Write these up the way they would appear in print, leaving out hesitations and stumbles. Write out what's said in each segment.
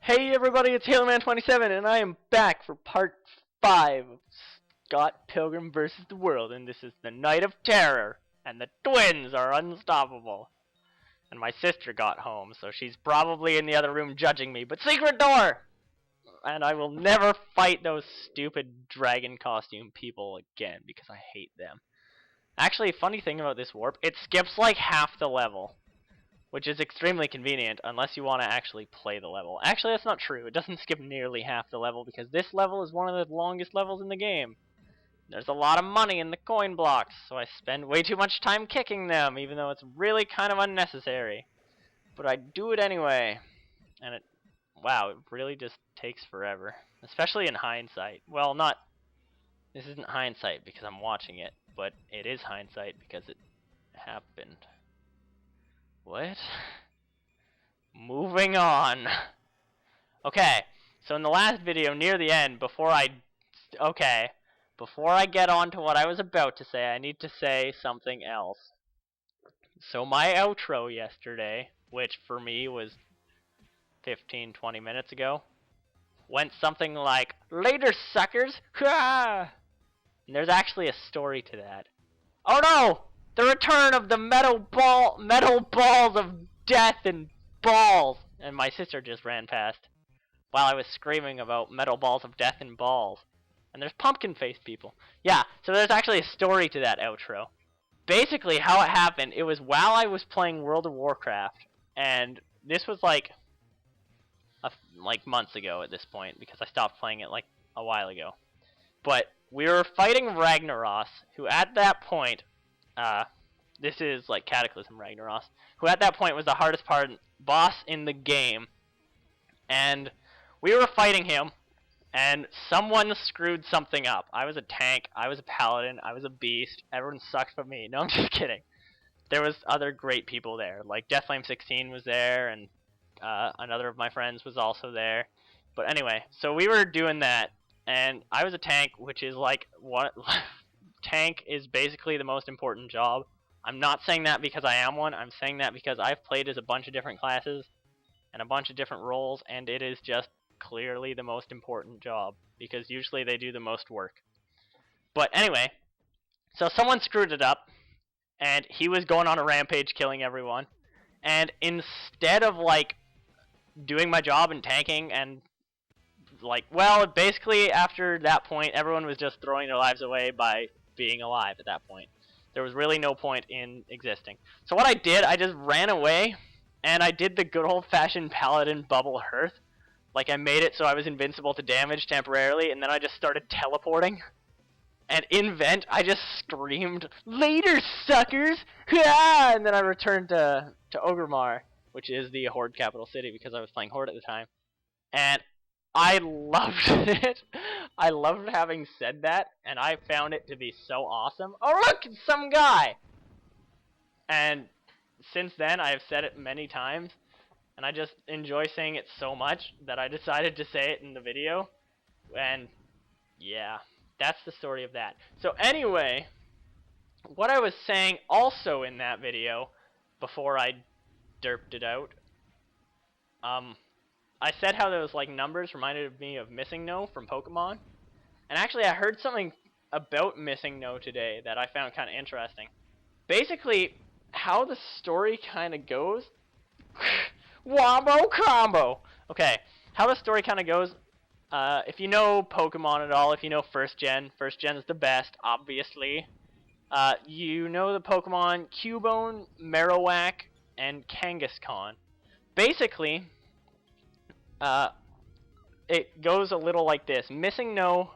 Hey everybody, it's HaloMan27, and I am back for part 5 of Scott Pilgrim vs. the World, and this is the Night of Terror, and the twins are unstoppable. And my sister got home, so she's probably in the other room judging me, but secret door! And I will never fight those stupid dragon costume people again, because I hate them. Actually, funny thing about this warp, it skips like half the level. Which is extremely convenient, unless you want to actually play the level. Actually, that's not true. It doesn't skip nearly half the level, because this level is one of the longest levels in the game. There's a lot of money in the coin blocks, so I spend way too much time kicking them, even though it's really kind of unnecessary. But I do it anyway. And wow, it really just takes forever. Especially in hindsight. Well, this isn't hindsight because I'm watching it, but it is hindsight because it happened. What? Moving on. Okay, so in the last video, near the end, before I get on to what I was about to say, I need to say something else. So my outro yesterday, which for me was 15-20 minutes ago, went something like, "Later, suckers!" And there's actually a story to that. Oh no! The return of the metal balls of death and balls! And my sister just ran past while I was screaming about metal balls of death and balls. And there's pumpkin-faced people. Yeah, so there's actually a story to that outro. Basically, how it happened, it was while I was playing World of Warcraft, and this was like months ago at this point, because I stopped playing it like a while ago. But we were fighting Ragnaros, who at that point, this is like Cataclysm Ragnaros, who at that point was the hardest boss in the game. And we were fighting him, and someone screwed something up. I was a tank, I was a paladin, I was a beast, everyone sucked but me. No, I'm just kidding. There was other great people there, like Deathflame16 was there, and another of my friends was also there. But anyway, so we were doing that, and I was a tank, which is like what tank is basically the most important job. I'm not saying that because I am one. I'm saying that because I've played as a bunch of different classes and a bunch of different roles, and it is just clearly the most important job because usually they do the most work. But anyway, so someone screwed it up, and he was going on a rampage killing everyone. And instead of like doing my job and tanking and basically after that point, everyone was just throwing their lives away by being alive at that point. There was really no point in existing. So what I did, I just ran away, and I did the good old-fashioned paladin bubble hearth. Like, I made it so I was invincible to damage temporarily, and then I just started teleporting. And in vent, I just screamed, "Later, suckers!" And then I returned to Orgrimmar, which is the Horde capital city, because I was playing Horde at the time. And I loved it. I loved having said that, and I found it to be so awesome. Oh look, it's some guy! And since then, I have said it many times, and I just enjoy saying it so much that I decided to say it in the video. And yeah, that's the story of that. So anyway, what I was saying also in that video, before I derped it out, I said how those like numbers reminded me of Missing No from Pokémon. And actually I heard something about Missing No today that I found kind of interesting. Basically, how the story kind of goes... Wombo combo! Okay, how the story kind of goes, if you know Pokemon at all, if you know first gen is the best, obviously. You know the Pokemon Cubone, Marowak, and Kangaskhan. Basically, it goes a little like this. Missing No,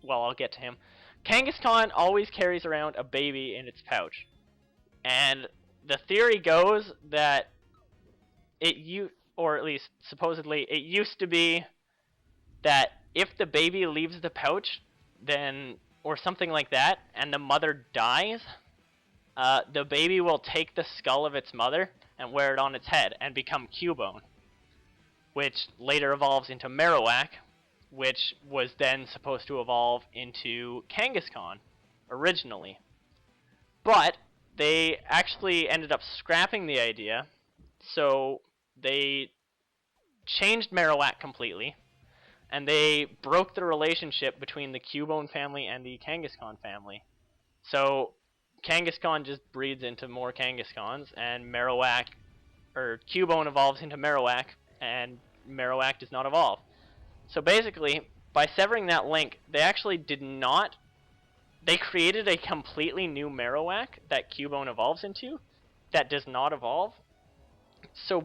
well, I'll get to him. Kangaskhan always carries around a baby in its pouch. And the theory goes that or at least supposedly, it used to be that if the baby leaves the pouch, then, or something like that, and the mother dies, the baby will take the skull of its mother and wear it on its head and become Cubone, which later evolves into Marowak, which was then supposed to evolve into Kangaskhan originally. But they actually ended up scrapping the idea, so they changed Marowak completely, and they broke the relationship between the Cubone family and the Kangaskhan family. So Kangaskhan just breeds into more Kangaskhan's, and Marowak, or Cubone evolves into Marowak, and Marowak does not evolve. So basically, by severing that link, they actually did not... They created a completely new Marowak that Cubone evolves into that does not evolve. So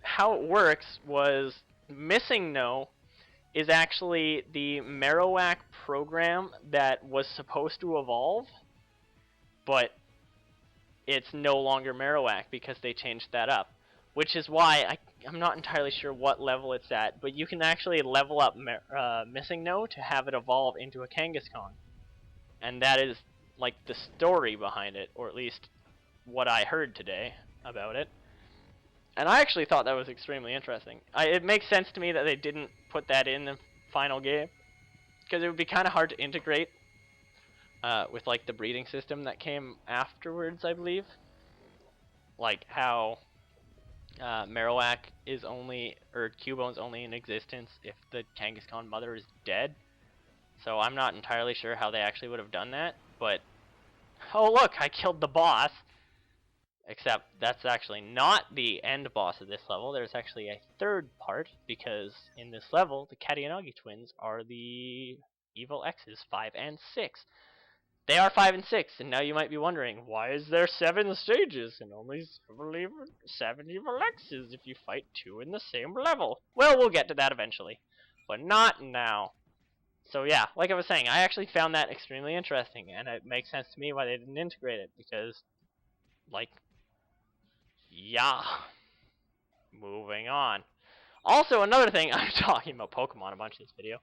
how it works was Missing No is actually the Marowak program that was supposed to evolve, but it's no longer Marowak because they changed that up. Which is why I'm not entirely sure what level it's at, but you can actually level up Missing No to have it evolve into a Kangaskhan. And that is like the story behind it, or at least what I heard today about it. And I actually thought that was extremely interesting. It makes sense to me that they didn't put that in the final game, because it would be kind of hard to integrate with like the breeding system that came afterwards, I believe. Like how Marowak is only, or Cubone's only in existence if the Kangaskhan mother is dead. So I'm not entirely sure how they actually would have done that, but oh look, I killed the boss. Except that's actually not the end boss of this level. There's actually a third part, because in this level, the Katayanagi twins are the evil X's, 5 and 6. They are 5 and 6, and now you might be wondering, why is there 7 stages and only 7 evil X's if you fight 2 in the same level? Well, we'll get to that eventually, but not now. So yeah, like I was saying, I actually found that extremely interesting, and it makes sense to me why they didn't integrate it, because, like, yeah. Moving on. Also, another thing, I'm talking about Pokemon a bunch in this video.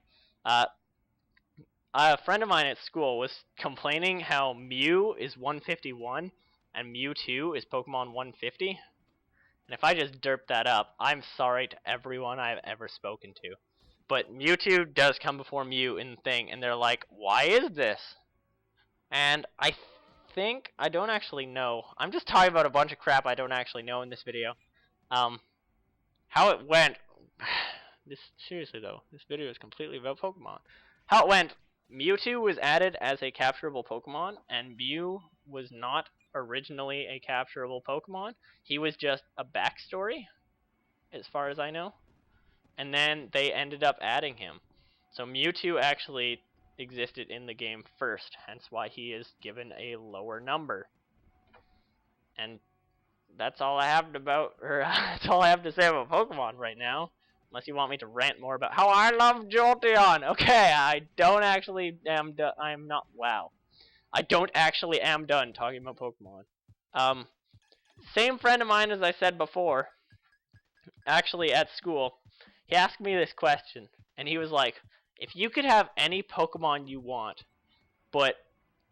A friend of mine at school was complaining how Mew is 151 and Mewtwo is Pokemon 150. And if I just derp that up, I'm sorry to everyone I've ever spoken to. But Mewtwo does come before Mew in the thing, and they're like, why is this? And I think, I don't actually know. I'm just talking about a bunch of crap I don't actually know in this video. How it went... Seriously though, this video is completely about Pokemon. How it went, Mewtwo was added as a capturable Pokemon, and Mew was not originally a capturable Pokemon. He was just a backstory, as far as I know. And then they ended up adding him. So Mewtwo actually existed in the game first, hence why he is given a lower number. And that's all I have that's all I have to say about Pokemon right now. Unless you want me to rant more about how I love Jolteon. Okay, I don't actually am done. I'm not. Wow. I don't actually am done talking about Pokemon. Same friend of mine as I said before. Actually, at school, he asked me this question, and he was like, if you could have any Pokemon you want, but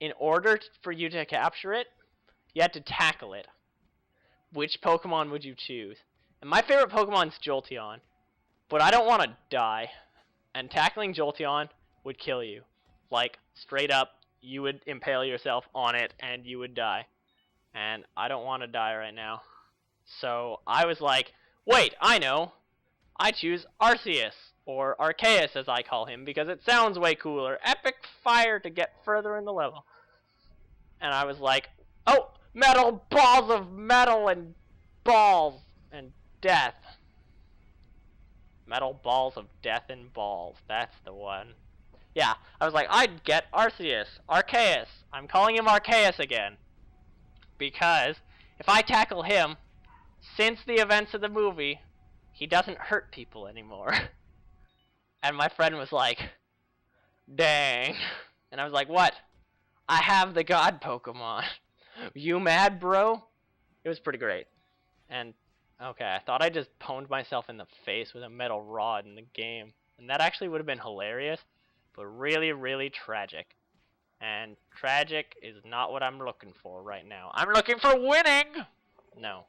in order for you to capture it, you had to tackle it, which Pokemon would you choose? And my favorite Pokemon is Jolteon, but I don't want to die, and tackling Jolteon would kill you. Like, straight up, you would impale yourself on it, and you would die. And I don't want to die right now. So I was like, wait, I know. I choose Arceus, or Arceus as I call him, because it sounds way cooler. Epic fire to get further in the level. And I was like, oh, metal balls of metal and balls and death. Metal balls of death and balls. That's the one. Yeah, I was like, I'd get Arceus. Arceus. I'm calling him Arceus again. Because if I tackle him, since the events of the movie, he doesn't hurt people anymore. And my friend was like, dang. And I was like, what? I have the god Pokemon. You mad, bro? It was pretty great. And, okay, I thought I just pwned myself in the face with a metal rod in the game. And that actually would have been hilarious, but really, really tragic. And tragic is not what I'm looking for right now. I'm looking for winning! No.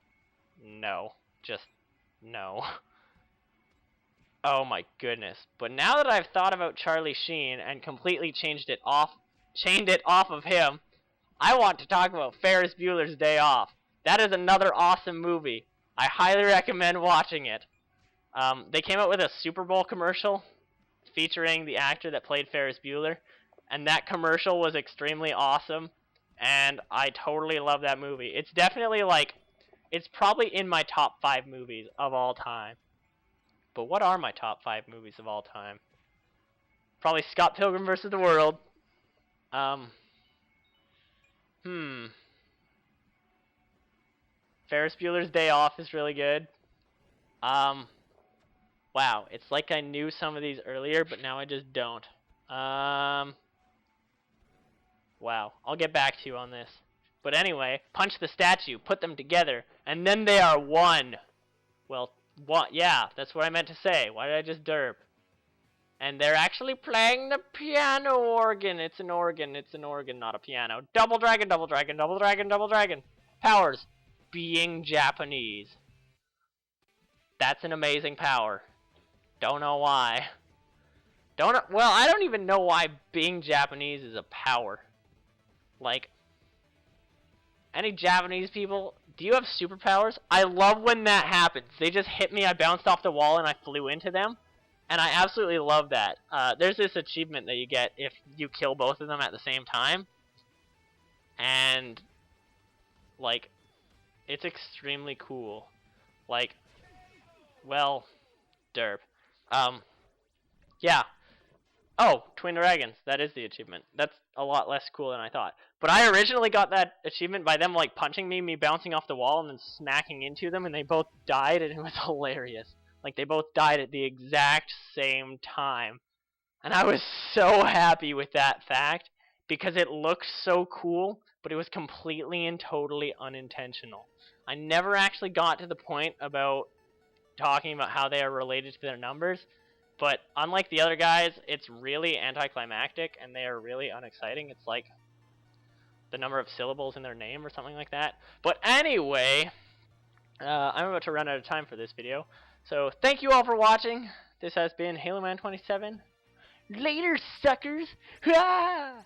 No. Just, no. Oh my goodness. But now that I've thought about Charlie Sheen and completely chained it off of him, I want to talk about Ferris Bueller's Day Off. That is another awesome movie. I highly recommend watching it. They came out with a Super Bowl commercial featuring the actor that played Ferris Bueller, and that commercial was extremely awesome, and I totally love that movie. It's definitely like, it's probably in my top 5 movies of all time. But what are my top 5 movies of all time? Probably Scott Pilgrim vs. the World. Ferris Bueller's Day Off is really good. Wow, it's like I knew some of these earlier, but now I just don't. Wow, I'll get back to you on this. But anyway, punch the statue, put them together, and then they are one. Well, what? Yeah, that's what I meant to say. Why did I just derp? And they're actually playing the piano organ. It's an organ, not a piano. Double dragon, double dragon, double dragon, double dragon. Powers. Being Japanese. That's an amazing power. Don't know why. Well, I don't even know why being Japanese is a power. Like, any Japanese people, do you have superpowers? I love when that happens. They just hit me, I bounced off the wall, and I flew into them. And I absolutely love that. There's this achievement that you get if you kill both of them at the same time. And, like, it's extremely cool. Like, well, derp. Yeah. Oh, Twin Dragons. That is the achievement. That's a lot less cool than I thought. But I originally got that achievement by them, like, punching me bouncing off the wall, and then smacking into them, and they both died, and it was hilarious. Like, they both died at the exact same time. And I was so happy with that fact, because it looked so cool, but it was completely and totally unintentional. I never actually got to the point about talking about how they are related to their numbers, but unlike the other guys, it's really anticlimactic, and they are really unexciting. It's like the number of syllables in their name or something like that. But anyway, I'm about to run out of time for this video. So thank you all for watching. This has been HaloMan27. Later, suckers! Ah!